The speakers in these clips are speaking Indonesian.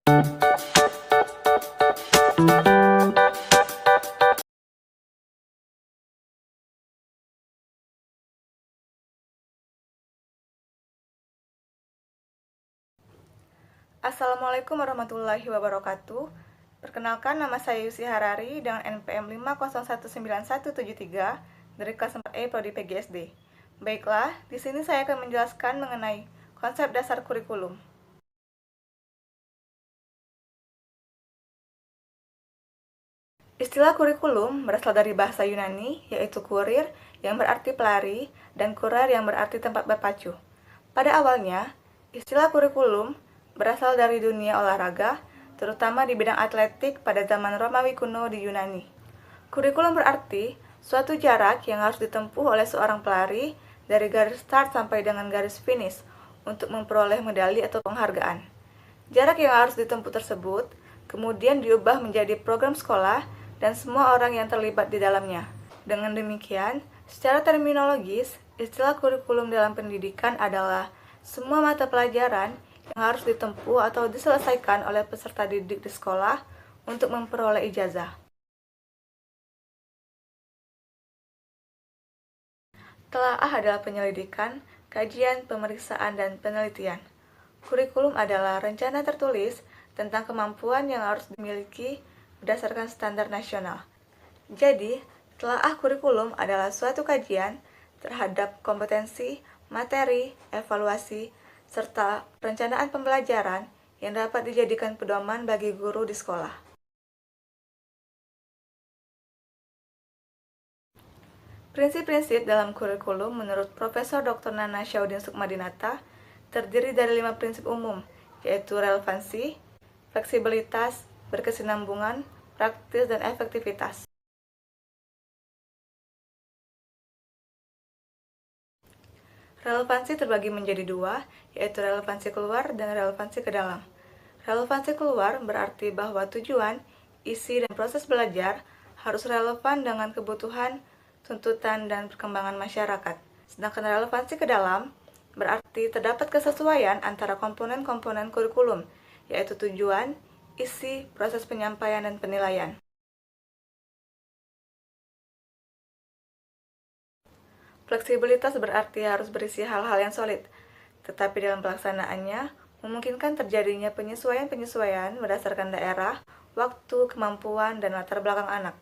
Assalamualaikum warahmatullahi wabarakatuh. Perkenalkan, nama saya Yusi Harari dengan NPM 5019173 dari kelas 4E Prodi PGSD. Baiklah, di sini saya akan menjelaskan mengenai konsep dasar kurikulum. Istilah kurikulum berasal dari bahasa Yunani, yaitu kurir yang berarti pelari dan kurer yang berarti tempat berpacu. Pada awalnya, istilah kurikulum berasal dari dunia olahraga, terutama di bidang atletik pada zaman Romawi kuno di Yunani. Kurikulum berarti suatu jarak yang harus ditempuh oleh seorang pelari dari garis start sampai dengan garis finish untuk memperoleh medali atau penghargaan. Jarak yang harus ditempuh tersebut kemudian diubah menjadi program sekolah dan semua orang yang terlibat di dalamnya. Dengan demikian, secara terminologis, istilah kurikulum dalam pendidikan adalah semua mata pelajaran yang harus ditempuh atau diselesaikan oleh peserta didik di sekolah untuk memperoleh ijazah. Telaah adalah penyelidikan, kajian, pemeriksaan, dan penelitian. Kurikulum adalah rencana tertulis tentang kemampuan yang harus dimiliki berdasarkan standar nasional. Jadi, telaah kurikulum adalah suatu kajian terhadap kompetensi, materi, evaluasi, serta perencanaan pembelajaran yang dapat dijadikan pedoman bagi guru di sekolah. Prinsip-prinsip dalam kurikulum menurut Profesor Dr. Nana Syaudin Sukmadinata terdiri dari 5 prinsip umum, yaitu relevansi, fleksibilitas, berkesinambungan, praktis, dan efektivitas. Relevansi terbagi menjadi dua, yaitu relevansi keluar dan relevansi ke dalam. Relevansi keluar berarti bahwa tujuan, isi, dan proses belajar harus relevan dengan kebutuhan, tuntutan, dan perkembangan masyarakat. Sedangkan relevansi ke dalam berarti terdapat kesesuaian antara komponen-komponen kurikulum, yaitu tujuan, isi, proses penyampaian, dan penilaian. Fleksibilitas berarti harus berisi hal-hal yang solid, tetapi dalam pelaksanaannya memungkinkan terjadinya penyesuaian-penyesuaian berdasarkan daerah, waktu, kemampuan, dan latar belakang anak.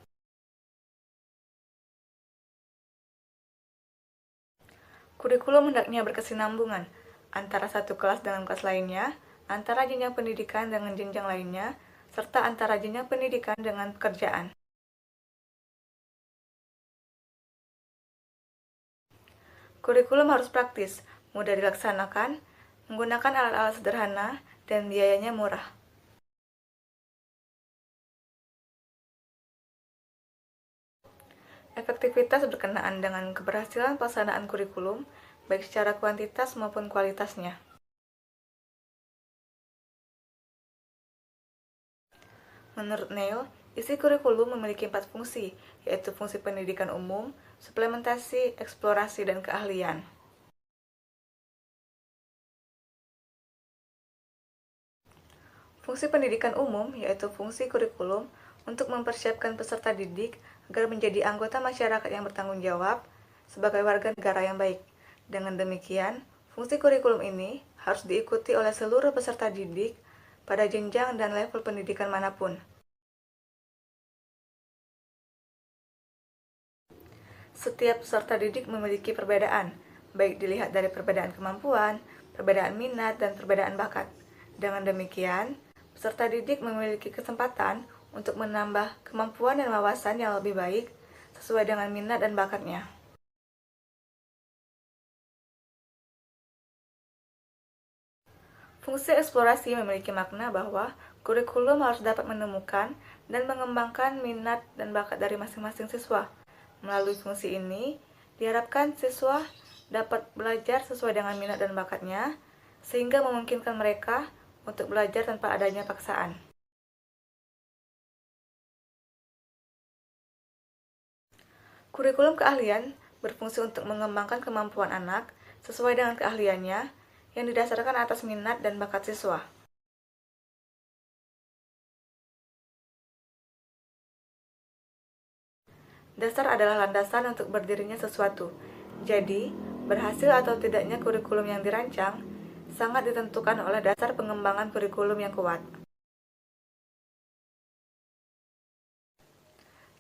Kurikulum hendaknya berkesinambungan antara satu kelas dengan kelas lainnya, antara jenjang pendidikan dengan jenjang lainnya, serta antara jenjang pendidikan dengan pekerjaan. Kurikulum harus praktis, mudah dilaksanakan, menggunakan alat-alat sederhana, dan biayanya murah. Efektivitas berkenaan dengan keberhasilan pelaksanaan kurikulum, baik secara kuantitas maupun kualitasnya. Menurut Neil, isi kurikulum memiliki 4 fungsi, yaitu fungsi pendidikan umum, suplementasi, eksplorasi, dan keahlian. Fungsi pendidikan umum yaitu fungsi kurikulum untuk mempersiapkan peserta didik agar menjadi anggota masyarakat yang bertanggung jawab sebagai warga negara yang baik. Dengan demikian, fungsi kurikulum ini harus diikuti oleh seluruh peserta didik pada jenjang dan level pendidikan manapun. Setiap peserta didik memiliki perbedaan, baik dilihat dari perbedaan kemampuan, perbedaan minat, dan perbedaan bakat. Dengan demikian, peserta didik memiliki kesempatan untuk menambah kemampuan dan wawasan yang lebih baik sesuai dengan minat dan bakatnya. Fungsi eksplorasi memiliki makna bahwa kurikulum harus dapat menemukan dan mengembangkan minat dan bakat dari masing-masing siswa. Melalui fungsi ini, diharapkan siswa dapat belajar sesuai dengan minat dan bakatnya, sehingga memungkinkan mereka untuk belajar tanpa adanya paksaan. Kurikulum keahlian berfungsi untuk mengembangkan kemampuan anak sesuai dengan keahliannya yang didasarkan atas minat dan bakat siswa. Dasar adalah landasan untuk berdirinya sesuatu. Jadi, berhasil atau tidaknya kurikulum yang dirancang sangat ditentukan oleh dasar pengembangan kurikulum yang kuat.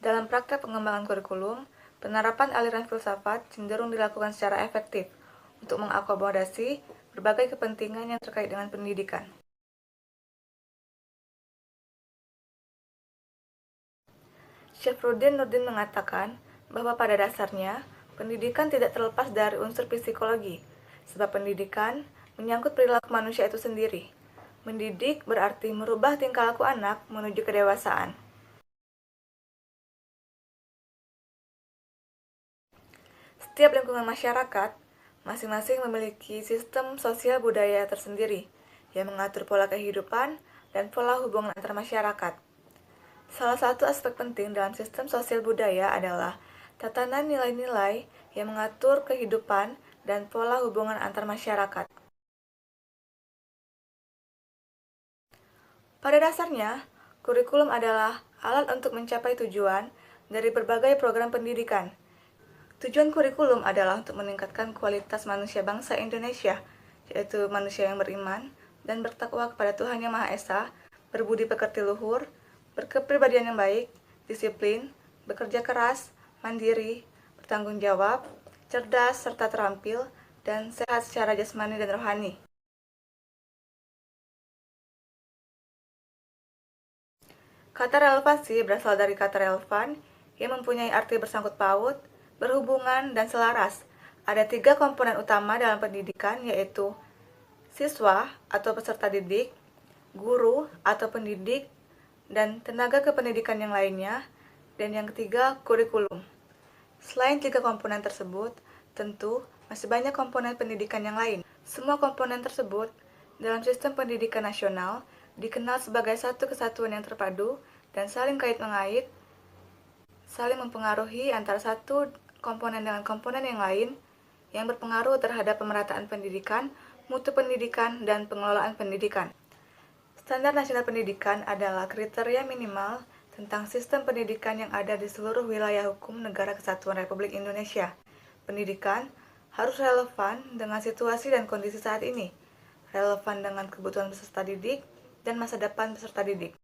Dalam praktek pengembangan kurikulum, penerapan aliran filsafat cenderung dilakukan secara efektif untuk mengakomodasi berbagai kepentingan yang terkait dengan pendidikan. Syafruddin Nurdin mengatakan bahwa pada dasarnya, pendidikan tidak terlepas dari unsur psikologi, sebab pendidikan menyangkut perilaku manusia itu sendiri. Mendidik berarti merubah tingkah laku anak menuju kedewasaan. Setiap lingkungan masyarakat, masing-masing memiliki sistem sosial budaya tersendiri yang mengatur pola kehidupan dan pola hubungan antar masyarakat. Salah satu aspek penting dalam sistem sosial budaya adalah tatanan nilai-nilai yang mengatur kehidupan dan pola hubungan antar masyarakat. Pada dasarnya, kurikulum adalah alat untuk mencapai tujuan dari berbagai program pendidikan. Tujuan kurikulum adalah untuk meningkatkan kualitas manusia bangsa Indonesia, yaitu manusia yang beriman dan bertakwa kepada Tuhan Yang Maha Esa, berbudi pekerti luhur, berkepribadian yang baik, disiplin, bekerja keras, mandiri, bertanggung jawab, cerdas serta terampil, dan sehat secara jasmani dan rohani. Kata relevansi berasal dari kata relevan yang mempunyai arti bersangkut paut, berhubungan, dan selaras. Ada 3 komponen utama dalam pendidikan, yaitu siswa atau peserta didik, guru atau pendidik, dan tenaga kependidikan yang lainnya, dan yang ketiga, kurikulum. Selain 3 komponen tersebut, tentu masih banyak komponen pendidikan yang lain. Semua komponen tersebut dalam sistem pendidikan nasional dikenal sebagai satu kesatuan yang terpadu dan saling kait-mengait, saling mempengaruhi antara satu komponen dengan komponen yang lain yang berpengaruh terhadap pemerataan pendidikan, mutu pendidikan, dan pengelolaan pendidikan. Standar Nasional Pendidikan adalah kriteria minimal tentang sistem pendidikan yang ada di seluruh wilayah hukum Negara Kesatuan Republik Indonesia. Pendidikan harus relevan dengan situasi dan kondisi saat ini, relevan dengan kebutuhan peserta didik dan masa depan peserta didik.